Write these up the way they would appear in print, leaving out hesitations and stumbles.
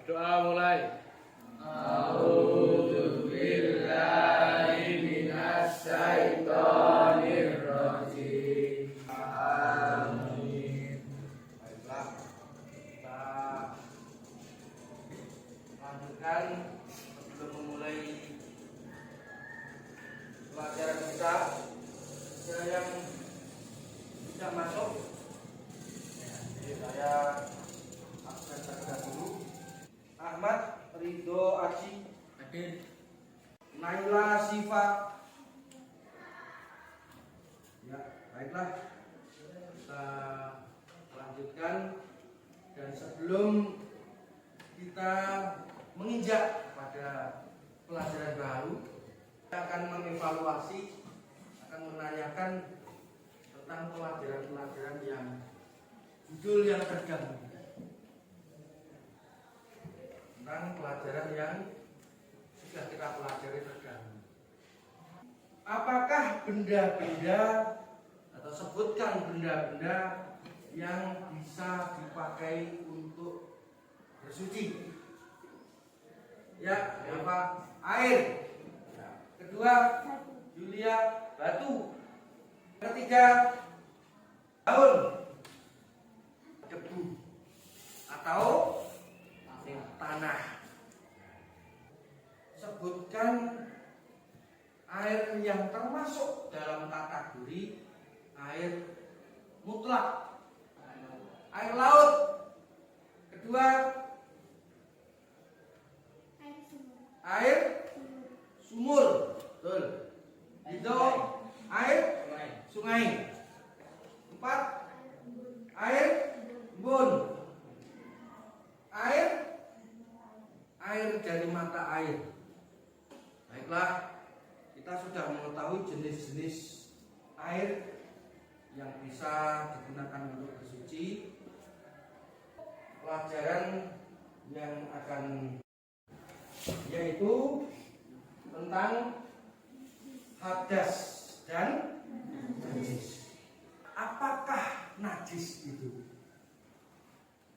Berdoa mulai. A'udzubillahi minasyaitonirrajim. Amin. Baiklah, kita lanjutkan sebelum memulai pelajaran kita. Ada yang tidak masuk, jadi saya absen terlebih dulu. Ahmad Ridho Aji hadir. Naila Siva. Ya, baiklah. Kita lanjutkan, dan sebelum kita menginjak pada pelajaran baru, kita akan mengevaluasi, akan menanyakan tentang pelajaran-pelajaran yang judul yang terganggu, tentang pelajaran yang sudah kita pelajari terganggu. Apakah benda-benda, atau sebutkan benda-benda yang bisa dipakai untuk bersuci? Ya, apa? Air. Kedua, Julia, batu. Ketiga, daun, debu, atau tanah. Sebutkan air yang termasuk dalam kategori air mutlak, air laut. Kedua, air sumur. Betul. Itu air sungai. 4, air embun. Air dari mata air. Baiklah, kita sudah mengetahui jenis-jenis air yang bisa digunakan untuk bersuci. Pelajaran yang akan yaitu tentang hadas dan najis. Apakah najis itu?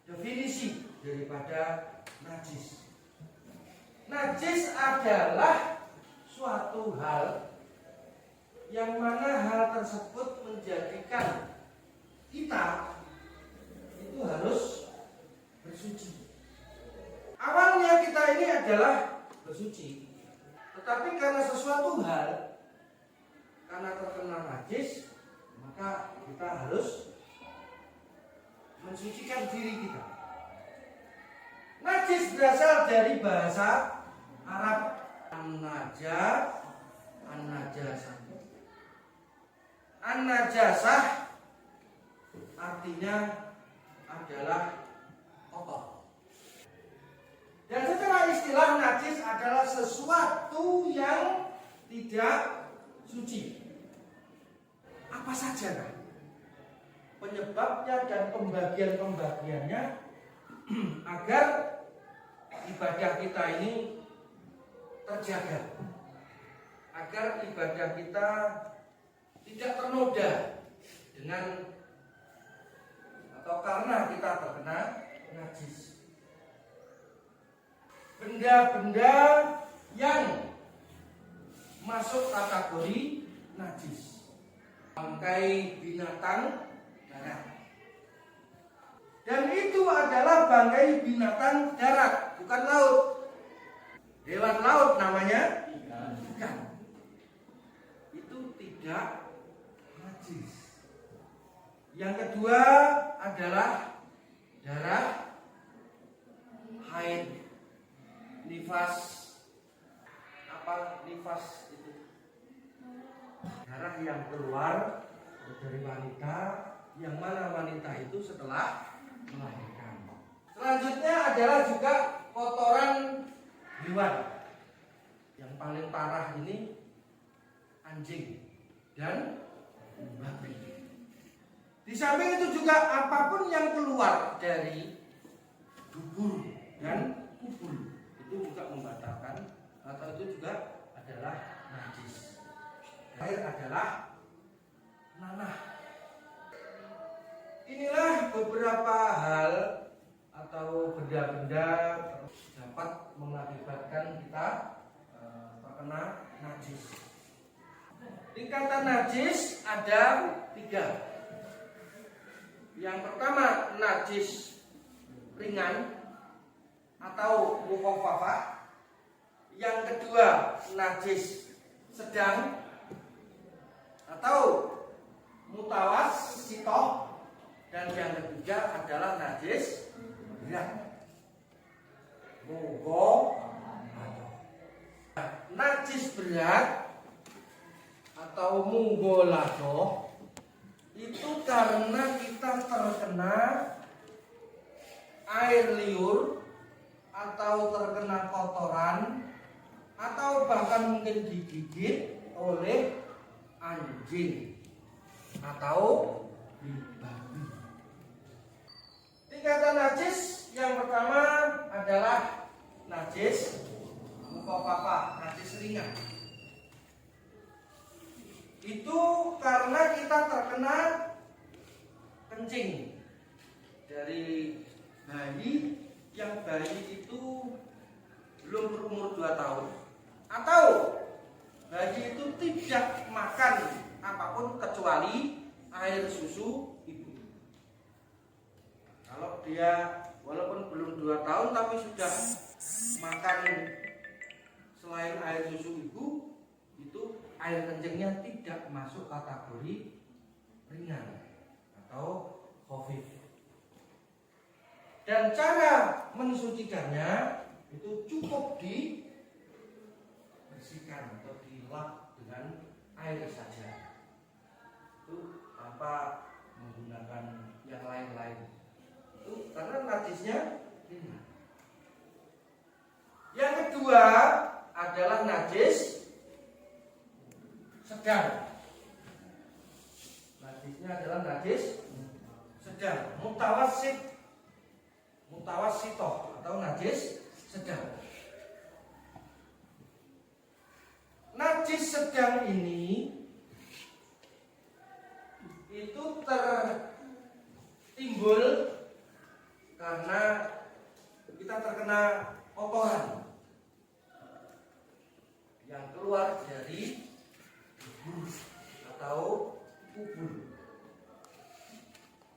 Definisi daripada najis. Najis adalah suatu hal yang mana hal tersebut menjadikan kita itu harus bersuci. Awalnya kita ini adalah bersuci, tetapi karena sesuatu hal, karena terkena najis, maka kita harus mensucikan diri kita. Najis berasal dari bahasa Arab an-najah, an-najasah. An-najasah artinya adalah kotor. Dan secara istilah najis adalah sesuatu yang tidak suci. Apa saja kan? Penyebabnya dan pembagian-pembagiannya agar ibadah kita ini terjaga, agar ibadah kita tidak ternoda dengan atau karena kita terkena najis. Benda-benda yang masuk kategori najis: bangkai binatang darat. Dan itu adalah bangkai binatang darat, bukan laut. Hewan laut namanya ikan. Itu tidak najis. Yang kedua adalah darah haid, nifas. Apa nifas itu? Darah yang keluar dari wanita, yang mana wanita itu setelah melahirkan. Selanjutnya adalah juga kotoran hewan. Yang paling parah ini anjing dan babi. Di samping itu juga apapun yang keluar dari dubur dan kubur itu juga membatalkan, atau itu juga adalah najis. Air adalah nanah. Inilah beberapa hal atau benda-benda dapat mengakibatkan kita terkena najis. Tingkatan najis ada 3. Yang pertama najis ringan atau mukhafafah. Yang kedua najis sedang atau mutawassithah, dan yang ketiga adalah najis berat. Najis berat atau mughaladzah itu karena kita terkena air liur atau terkena kotoran atau bahkan mungkin digigit oleh anjing atau babi. Tingkatan najis yang pertama adalah najis mukhafafah, najis ringan. Itu karena kita terkena kencing dari bayi yang bayi itu belum berumur 2 tahun, atau bayi itu tidak makan apapun kecuali air susu ibu. Kalau dia walaupun belum 2 tahun tapi sudah makan selain air susu ibu, itu air kencingnya tidak masuk kategori ringan atau khafif. Dan cara mensucikannya itu cukup dibersihkan atau dilap dengan air saja, itu tanpa menggunakan yang lain-lain. Itu karena najisnya ringan. Yang kedua adalah najis sedang. Najisnya adalah najis sedang, mutawassithah atau najis sedang. Najis sedang ini itu tertimbul karena kita terkena kotoran yang keluar dari atau kubur.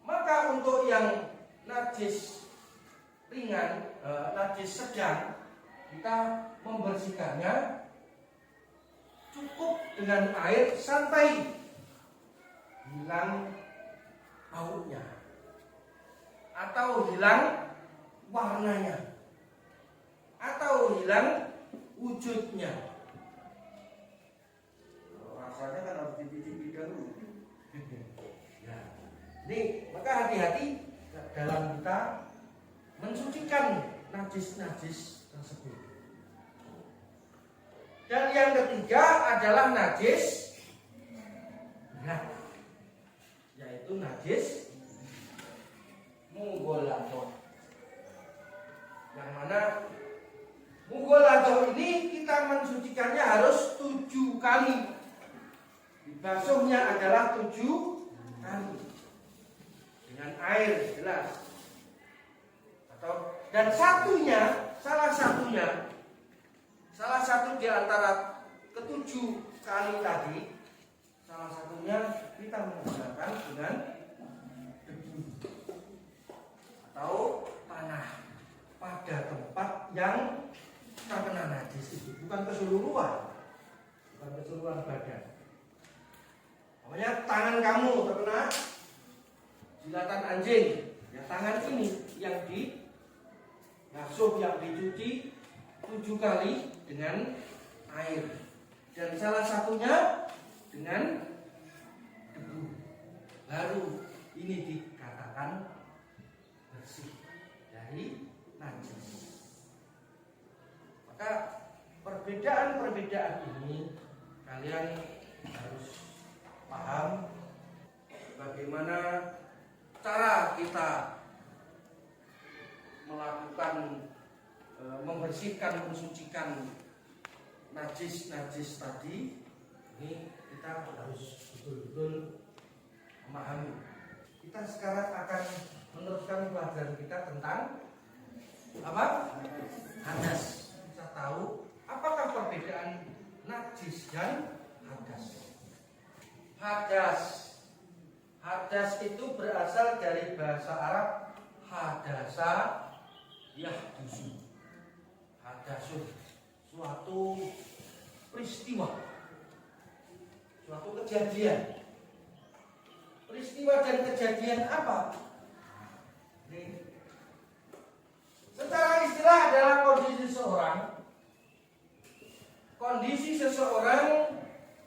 Maka untuk yang najis ringan, najis sedang, kita membersihkannya cukup dengan air sampai hilang baunya atau hilang warnanya atau hilang wujudnya. Rasanya kan harus dicicipi dahulu. Ya. Ini maka hati-hati dalam kita mensucikan najis-najis tersebut. Dan yang ketiga adalah najis berat, yaitu najis mughaladzah. Yang mana mughaladzah ini kita mensucikannya harus 7 kali. Basuhnya adalah 7 kali dengan air jelas. Dan salah satu di antara ke-7 kali tadi, salah satunya kita menggunakan dengan debu atau tanah pada tempat yang terkena najis itu, bukan keseluruhan badan. Namanya tangan kamu terkena jilatan anjing, ya tangan ini yang dibasuh, yang dicuci 7 kali dengan air, dan salah satunya dengan debu. Baru ini dikatakan bersih dari najis. Maka perbedaan-perbedaan ini kalian harus paham bagaimana cara kita melakukan membersihkan, mensucikan najis-najis tadi. Ini kita harus betul-betul memahami. Kita sekarang akan meneruskan pelajaran kita tentang apa? Hadas. Kita tahu apakah perbedaan najis dan hadas? Hadas. Hadas itu berasal dari bahasa Arab hadasa yahdusu. Hadasun, suatu peristiwa, suatu kejadian. Peristiwa dan kejadian apa? Ini. Secara istilah adalah kondisi seseorang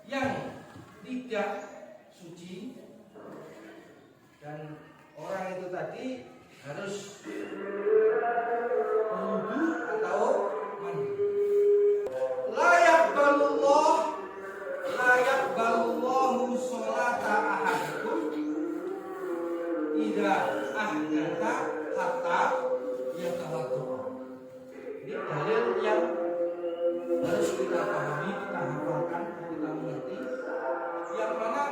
yang tidak suci, dan orang itu tadi harus berwudu atau mandi. Layak balullahu sholata ahadikum idza ahdatha hatta yatawadda. Ini dalil yang harus kita pahami, kita hafalkan, kita mengerti, yang mana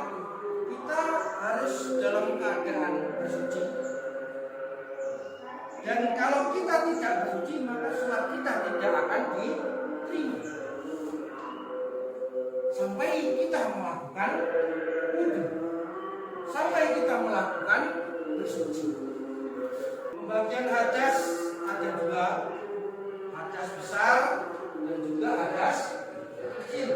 kita harus dalam keadaan bersuci. Dan kalau kita tidak bersuci, maka sholat kita tidak akan diterima sampai kita melakukan wudu, sampai kita melakukan bersuci. Pembagian hadas ada dua, hadas besar dan juga hadas kecil.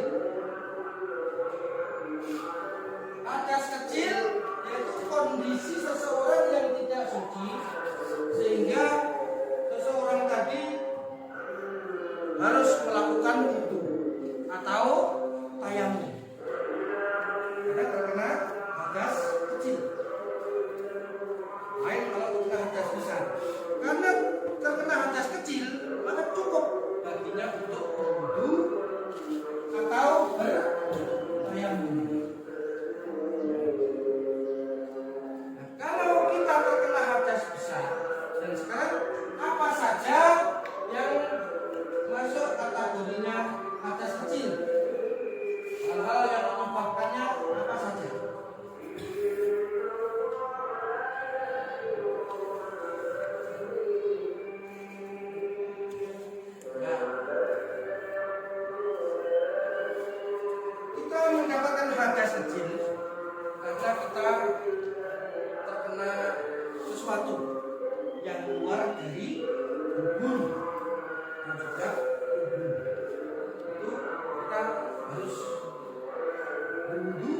Hadas kecil yaitu kondisi seseorang yang tidak suci, sehingga seseorang tadi harus melakukan wudu atau tayamum karena terkena hadas kecil. Lain kalau terkena hadas besar. Karena terkena hadas kecil, maka cukup baginya untuk berwudu atau bertayamum. Nah, kalau kita terkena hadas besar, dan sekarang apa saja yang masuk kategorinya hadas kecil? Hal-hal yang menyebabkannya apa saja? Nah, kita mendapatkan hadas kecil karena kita terkena sesuatu yang keluar dari tubuh dan juga tubuh. Itu kita harus berwudu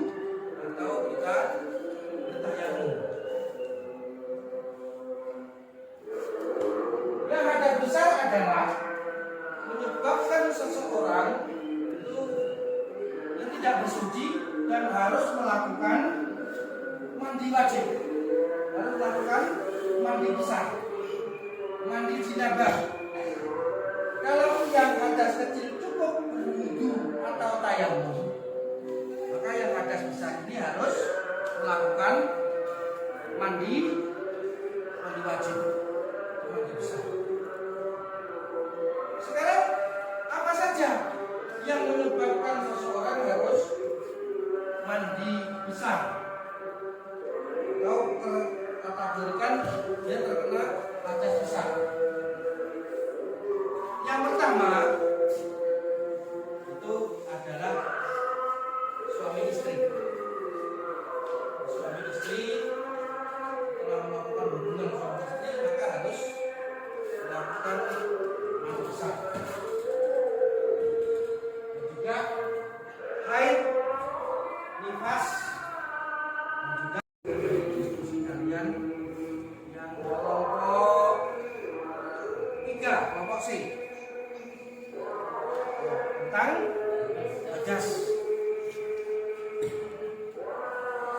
atau kita bertayamum. Yang hadas besar adalah menyebabkan seseorang itu yang tidak bersuci dan harus melakukan mandi wajib, harus melakukan mandi besar, mandi janabah. Kalau yang hadas kecil cukup berwudu atau tayamum, maka yang hadas besar ini harus melakukan mandi wajib, mandi besar. Sekarang apa saja yang menyebabkan seseorang harus mandi besar atau terkategorikan dia terkena hadas besar? Yang pertama itu adalah suami istri. Suami istri telah melakukan hubungan suami istri, maka harus melakukan mandi besar. Dan juga haid, nifas, dan juga diskusi kalian yang kelompok 3, kelompok C, tentang hadas.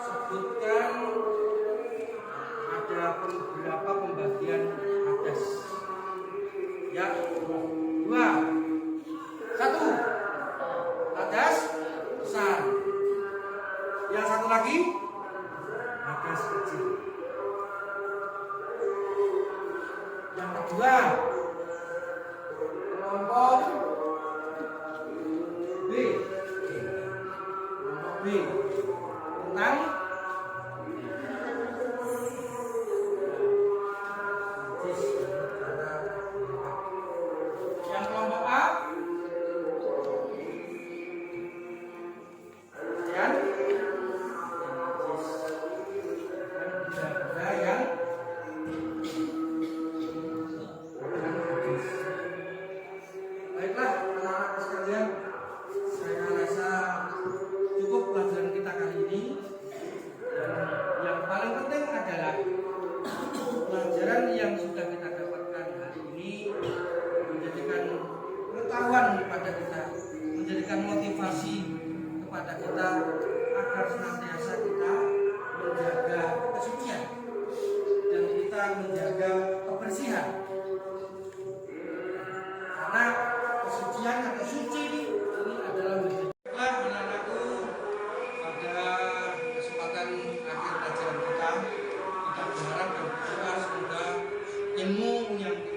Sebutkan ada beberapa pembagian hadas. Ya, 2, 1 hadas besar. Yang satu lagi hadas kecil. Yang kedua kelompok B. Kelompok B tentang najis dan cara kepada kita agar senantiasa kita menjaga kesucian dan kita menjaga kebersihan. Karena kesucian atau suci ini adalah anak-anakku, pada kesempatan akhir pelajaran kita berharap dan berdoa semoga ilmu yang